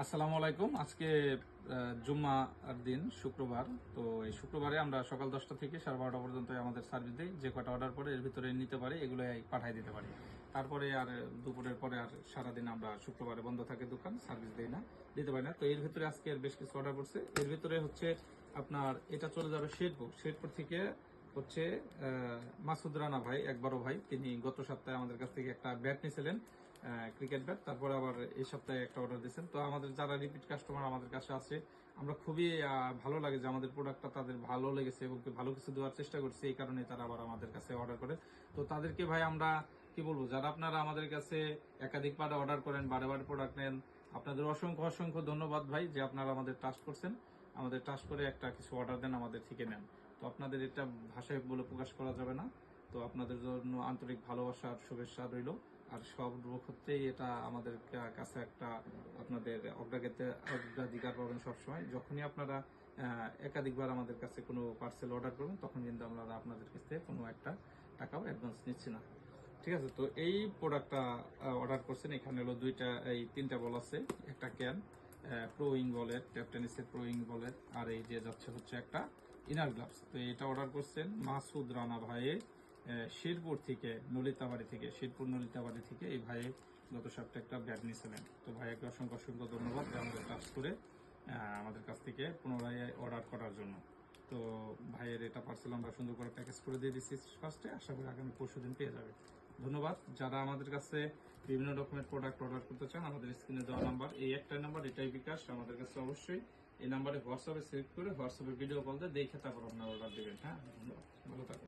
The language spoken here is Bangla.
আসসালামু আলাইকুম। আজকে জুম্মার দিন শুক্রবার। তো এই শুক্রবারে আমরা সকাল 10টা থেকে 12:30 পর্যন্ত আমাদের সার্ভিস দেই। যে কটা অর্ডার করে এর ভিতরে নিতে পারি, এগুলো পাঠিয়ে দিতে পারি। তারপরে আর দুপুরের পরে আর সারাদিন আমরা শুক্রবারে বন্ধ থাকে দোকান, সার্ভিস দেই না, দিতে পারি না। তো এর ভিতরে আজকে বেশ কিছু অর্ডার করছে। এর ভিতরে হচ্ছে আপনার এটা চলে যাবে শেরপুর থেকে হচ্ছে মাসুদ রানা ভাই, এক বড় ভাই, তিনি গত সপ্তাহে আমাদের কাছ থেকে একটা ব্যাট নিয়েছিলেন, ক্রিকেট ব্যাট। তারপরে আবার এই সপ্তাহে একটা অর্ডার দিয়েছেন। তো আমাদের যারা রিপিট কাস্টমার আমাদের কাছে আছে, আমরা খুবই ভালো লাগে যে আমাদের প্রোডাক্টটা তাদের ভালো লেগেছে এবং ভালো কিছু দেওয়ার চেষ্টা করছি, এই কারণে তারা আবার আমাদের কাছে অর্ডার করে। তো তাদেরকে ভাই আমরা কি বলবো, যারা আপনারা আমাদের কাছে একাধিকবার অর্ডার করেন, বারে বারে প্রোডাক্ট নেন, আপনাদের অসংখ্য অসংখ্য ধন্যবাদ ভাই, যে আপনারা আমাদের ট্রাস্ট করছেন, আমাদের ট্রাস্ট করে একটা কিছু অর্ডার দেন, আমাদের থেকে নেন। তো আপনাদের এটা ভাষায় বলে প্রকাশ করা যাবে না। তো আপনাদের জন্য আন্তরিক ভালোবাসা আর শুভেচ্ছা রইল। আর সব ক্ষেত্রেই এটা আমাদের কাছে একটা আপনাদের অগ্রাধিকার পাবেন সবসময়। যখনই আপনারা একাধিকবার আমাদের কাছে কোনো পার্সেল অর্ডার করবেন, তখন কিন্তু আমরা আপনাদের কাছ থেকে কোনো একটা টাকাও অ্যাডভান্স নিচ্ছি না। ঠিক আছে? তো এই প্রোডাক্টটা অর্ডার করছেন, এখানে হলো তিনটা বল আছে, একটা ক্যান, প্রো ইং বলের, ট্যাপ টেনিসের প্রো ইং বলের, আর এই যে যাচ্ছে হচ্ছে একটা ইনার গ্লাভস। তো এটা অর্ডার করছেন মাসুদ রানা ভাইয়ে, শেরপুর নলিতাবাড়ি থেকে এই ভাইয়ে গত সপ্তাহে একটা ব্যাগ নিয়েছিলেন। তো ভাইয়াকে অসংখ্য অসংখ্য ধন্যবাদ যে আমাদের কাজ করে আমাদের কাছ থেকে পুনরায় অর্ডার করার জন্য। তো ভাইয়ের এটা পার্সেল আমরা সুন্দর করে প্যাকেজ করে দিয়ে দিচ্ছি ফার্স্টে, আশা করি আগামী পরশুদিন পেয়ে যাবে। ধন্যবাদ। যারা আমাদের কাছে বিভিন্ন রকমের প্রোডাক্ট অর্ডার করতে চান, আমাদের স্ক্রিনে দেওয়া নাম্বার, এই একটাই নাম্বার, এটাই বিকাশ, আমাদের কাছে অবশ্যই এই নাম্বারে হোয়াটসঅ্যাপে সিলেক্ট করে হোয়াটসঅ্যাপে ভিডিও কল দিয়ে দেখে তারপর আপনার অর্ডার দেবেন। হ্যাঁ, ধন্যবাদ, ভালো থাকুন।